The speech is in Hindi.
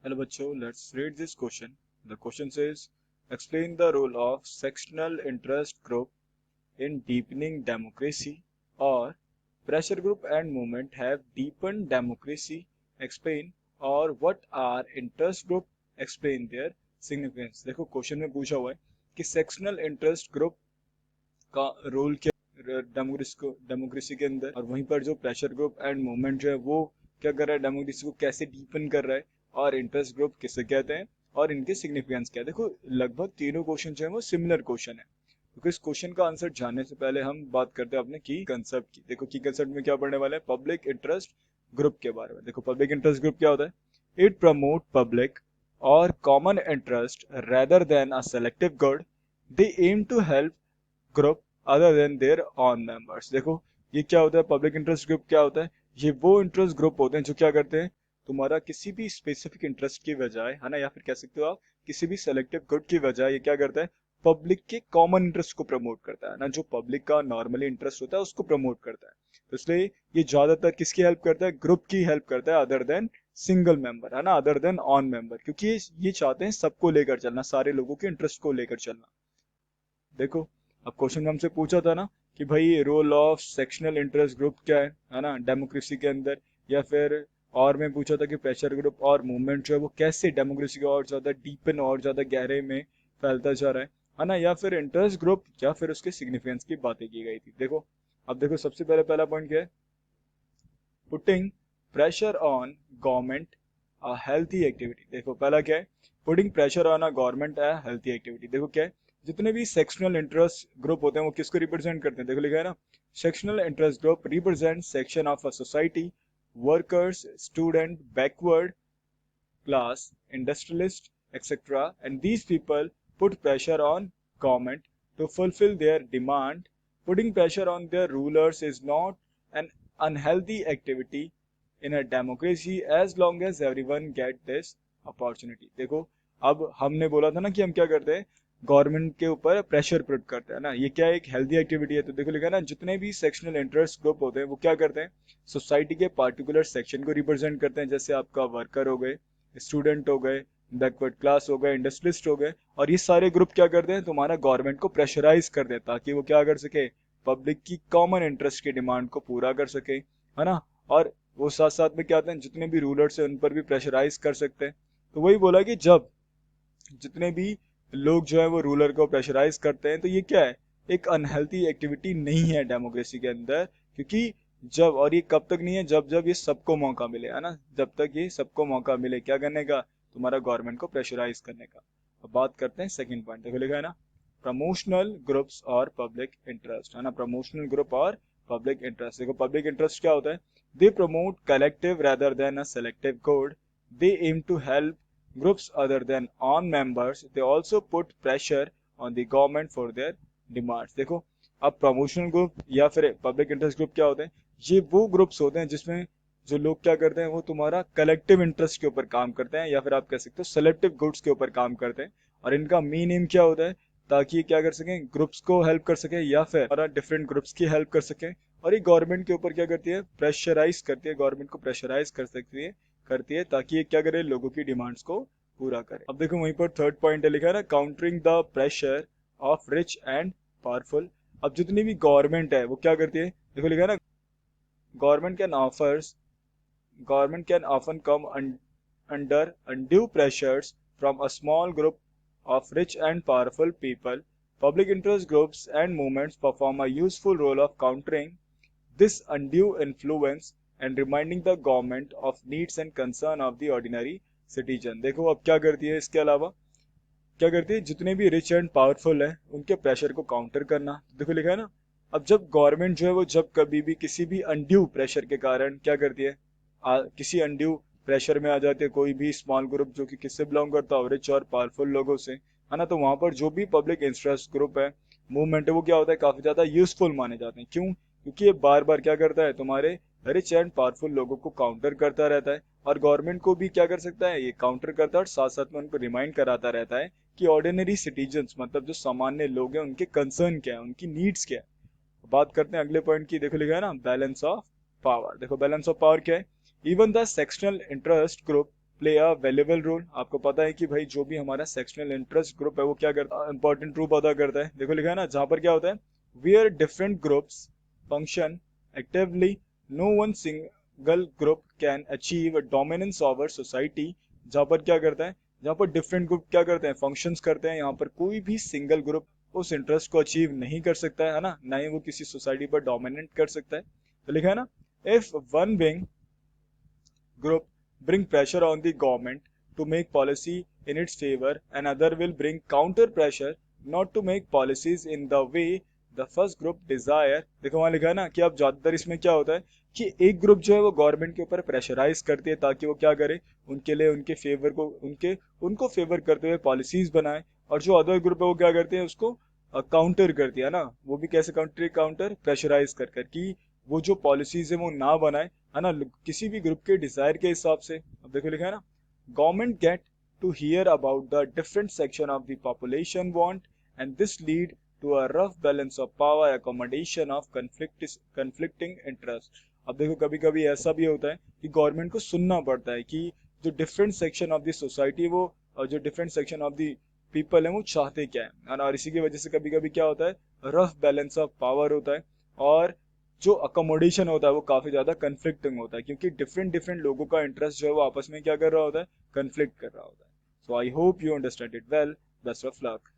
Hello बच्चों, let's read this question. The question says, explain the role of sectional interest group in deepening democracy, or pressure group and movement have deepened democracy. Explain, or what are interest group? Explain their significance. देखो क्वेश्चन में पूछा हुआ है कि सेक्शनल इंटरेस्ट ग्रुप का रोल क्या डेमोक्रेसी के अंदर, और वहीं पर जो प्रेशर ग्रुप एंड मूवमेंट जो है वो क्या कर रहा है, डेमोक्रेसी को कैसे डीपन कर रहा है, और इंटरेस्ट ग्रुप किसे कहते हैं और इनके सिग्निफिकेंस क्या है। देखो लगभग तीनों क्वेश्चन जो है वो सिमिलर क्वेश्चन है। तो इस क्वेश्चन का आंसर जानने से पहले हम बात करते हैं अपने की कंसेप्ट की। देखो की कंसेप्ट में क्या पढ़ने वाले हैं, पब्लिक इंटरेस्ट ग्रुप के बारे में। देखो पब्लिक इंटरेस्ट ग्रुप क्या होता है, इट प्रमोट पब्लिक और common interest rather than a selective good. They aim to help group other than their own members. देखो ये क्या होता है, पब्लिक इंटरेस्ट ग्रुप क्या होता है, ये वो इंटरेस्ट ग्रुप होते हैं जो क्या करते हैं, तुम्हारा किसी भी स्पेसिफिक इंटरेस्ट की बजाय, है ना, या फिर कह सकते हो आप किसी भी सेलेक्टिव गुड की बजाय, ये क्या करता है, पब्लिक के कॉमन इंटरेस्ट को प्रमोट करता है ना, जो पब्लिक का नॉर्मली इंटरेस्ट होता है उसको प्रमोट करता है। तो इसलिए ये ज्यादातर किसकी हेल्प करता है, ग्रुप की हेल्प करता है, अदर देन सिंगल मेंबर, है ना, अदर देन ऑन मेंबर, क्योंकि ये चाहते हैं सबको लेकर चलना, सारे लोगों के इंटरेस्ट को लेकर चलना। देखो अब क्वेश्चन हमसे पूछा था ना कि भाई role of sectional interest group क्या है ना, डेमोक्रेसी के अंदर, या फिर और मैं पूछा था कि प्रेशर ग्रुप और मूवमेंट जो है वो कैसे डेमोक्रेसी को और ज्यादा डीपन और ज्यादा गहरे में फैलता जा रहा है ना, या फिर इंटरेस्ट ग्रुप, या फिर उसके सिग्निफिकेंस की बातें की गई थी। देखो अब देखो सबसे पहला पॉइंट क्या है, putting pressure on government a healthy activity. देखो पहला क्या है, putting pressure on a government a healthy activity. देखो क्या है, जितने भी सेक्शनल इंटरेस्ट ग्रुप होते हैं वो किसको रिप्रेजेंट करते हैं, देखो लिखा है ना, sectional interest group represent section of a society, workers, student, backward class, industrialists, etc. And these people put pressure on government to fulfill their demand. Putting pressure on their rulers is not an unhealthy activity in a democracy as long as everyone get this opportunity. देखो अब हमने बोला था ना कि हम क्या करते हैं, गवर्नमेंट के ऊपर प्रेशर पुट करते हैं ना, ये क्या एक हेल्दी एक्टिविटी है। तो देखो लिखा है ना, जितने भी सेक्शनल इंटरेस्ट ग्रुप होते हैं वो क्या करते हैं, सोसाइटी के पार्टिकुलर सेक्शन को रिप्रेजेंट करते हैं, जैसे आपका वर्कर हो गए, स्टूडेंट हो गए, बैकवर्ड क्लास हो गए, इंडस्ट्रियलिस्ट हो गए, और ये सारे ग्रुप क्या करते हैं, तुम्हारा गवर्नमेंट को प्रेशराइज कर दे ताकि वो क्या कर सके, पब्लिक की कॉमन इंटरेस्ट की डिमांड को पूरा कर सके, है ना। और वो साथ साथ में क्या होते हैं, जितने भी रूलर्स हैं उन पर भी प्रेशराइज कर सकते हैं। तो वही बोला कि जब जितने भी लोग जो है वो रूलर को प्रेशराइज करते हैं, तो ये क्या है, एक अनहेल्थी एक्टिविटी नहीं है डेमोक्रेसी के अंदर, क्योंकि जब, और ये कब तक नहीं है, जब जब ये सबको मौका मिले, है ना, जब तक ये सबको मौका मिले क्या करने का, तुम्हारा गवर्नमेंट को प्रेशराइज करने का। अब बात करते हैं सेकंड पॉइंट, देखो लिखा है ना, प्रमोशनल ग्रुप्स और पब्लिक इंटरेस्ट, है ना, प्रमोशनल ग्रुप और पब्लिक इंटरेस्ट। देखो पब्लिक इंटरेस्ट क्या होता है, they promote collective rather than a selective good. They aim to help groups other than on members. They also put pressure on the government for their demands. देखो अब प्रमोशनल ग्रुप या फिर पब्लिक इंटरेस्ट ग्रुप क्या होते हैं, ये वो ग्रुप्स होते हैं जिसमें जो लोग क्या करते हैं, वो तुम्हारा कलेक्टिव इंटरेस्ट के ऊपर काम करते हैं, या फिर आप कह सकते हो सेलेक्टिव गुड्स के ऊपर काम करते हैं। और इनका मेन एम क्या होता है, ताकि ये क्या कर सकें, ग्रुप्स को हेल्प कर सके, या फिर डिफरेंट ग्रुप्स की हेल्प कर सके। और ये गवर्नमेंट के ऊपर क्या करती है, प्रेशराइज करती है, गवर्नमेंट को प्रेशराइज कर सकती है, करती है, ताकि ये क्या करे, लोगों की डिमांड्स को पूरा करे। अब देखो वहीं पर थर्ड पॉइंट है लिखा है ना, countering the pressure of rich and powerful. अब जितनी भी गवर्नमेंट है वो क्या करती है, देखो लिखा है ना, government can offers government can often come under undue pressures from a small group of rich and powerful people. Public interest groups and movements perform a useful role of countering this undue influence and reminding the government of needs and concern of the ordinary citizen. देखो अब क्या करती है, इसके अलावा क्या करती है, जितने भी रिच एंड पावरफुल है उनके प्रेशर को काउंटर करना। देखो लिखा है ना, अब जब गवर्नमेंट जो है वो जब कभी भी किसी भी अनड्यू प्रेशर के कारण क्या करती है, किसी अनड्यू प्रेशर में आ जाते हैं कोई भी स्मॉल ग्रुप जो कि किससे बिलोंग करता है, रिच और पावरफुल लोगों से, है ना, तो वहां पर जो भी पब्लिक इंटरेस्ट ग्रुप है, मूवमेंट है, वो क्या होता है, काफी ज्यादा यूजफुल माने जाते हैं। क्यों, क्योंकि ये बार बार क्या करता है, तुम्हारे रिच एंड पावरफुल लोगों को काउंटर करता रहता है, और गवर्नमेंट को भी क्या कर सकता है, ये काउंटर करता है, और साथ साथ में उनको रिमाइंड कराता रहता है कि ऑर्डिनरी सिटीजन्स, मतलब जो सामान्य लोग हैं, उनके कंसर्न क्या है, उनकी नीड्स क्या है। बात करते हैं अगले पॉइंट की, देखो लिखा है ना, बैलेंस ऑफ पावर। देखो बैलेंस ऑफ पावर क्या है, even the sectional interest group play a valuable role. आपको पता है कि भाई जो भी हमारा सेक्शनल इंटरेस्ट ग्रुप है वो क्या करता है, इंपॉर्टेंट रोल अदा करता है। देखो लिखा है ना, जहां पर क्या होता है, where different groups function actively, no one single group can achieve dominance over society. जहां पर क्या करता है, जहां पर डिफरेंट ग्रुप क्या करते हैं, फंक्शंस करते हैं, यहाँ पर कोई भी सिंगल ग्रुप उस इंटरेस्ट को अचीव नहीं कर सकता है ना, ना ही वो किसी सोसाइटी पर डोमिनेट कर सकता है। तो लिखा है ना, if one wing group bring pressure on the government to make policy in its favor, another will bring counter pressure not to make policies in the way the first group desire। देखो वहां लिखा है ना कि अब ज्यादातर इसमें क्या होता है कि एक ग्रुप जो है वो गवर्नमेंट के ऊपर प्रेशराइज करती है ताकि वो क्या करे, उनके लिए उनके फेवर को उनको फेवर करते हुए पॉलिसीज बनाए, और जो अदर ग्रुप है वो क्या करते हैं, उसको काउंटर करती है ना। वो भी कैसे काउंटर, काउंटर प्रेशराइज कर कर कि वो जो पॉलिसीज है वो ना बनाए, है ना, किसी भी ग्रुप के डिजायर के हिसाब से। अब देखो लिखा है ना, government get to hear about the different section of the population want, and this lead to a rough balance of power, accommodation of conflicting interest. अब देखो कभी कभी ऐसा भी होता है कि गवर्नमेंट को सुनना पड़ता है कि जो different section of the society वो, और जो different section of the people है वो चाहते क्या है ना, और इसी की वजह से कभी कभी क्या होता है, रफ बैलेंस ऑफ पावर होता है, और जो अकोमोडेशन होता है वो काफी ज्यादा कन्फ्लिक्टिंग होता है, क्योंकि डिफरेंट डिफरेंट लोगों का इंटरेस्ट जो है वो आपस में क्या कर रहा होता है, कन्फ्लिक्ट कर रहा होता है। So I hope you understand it well. Best of luck.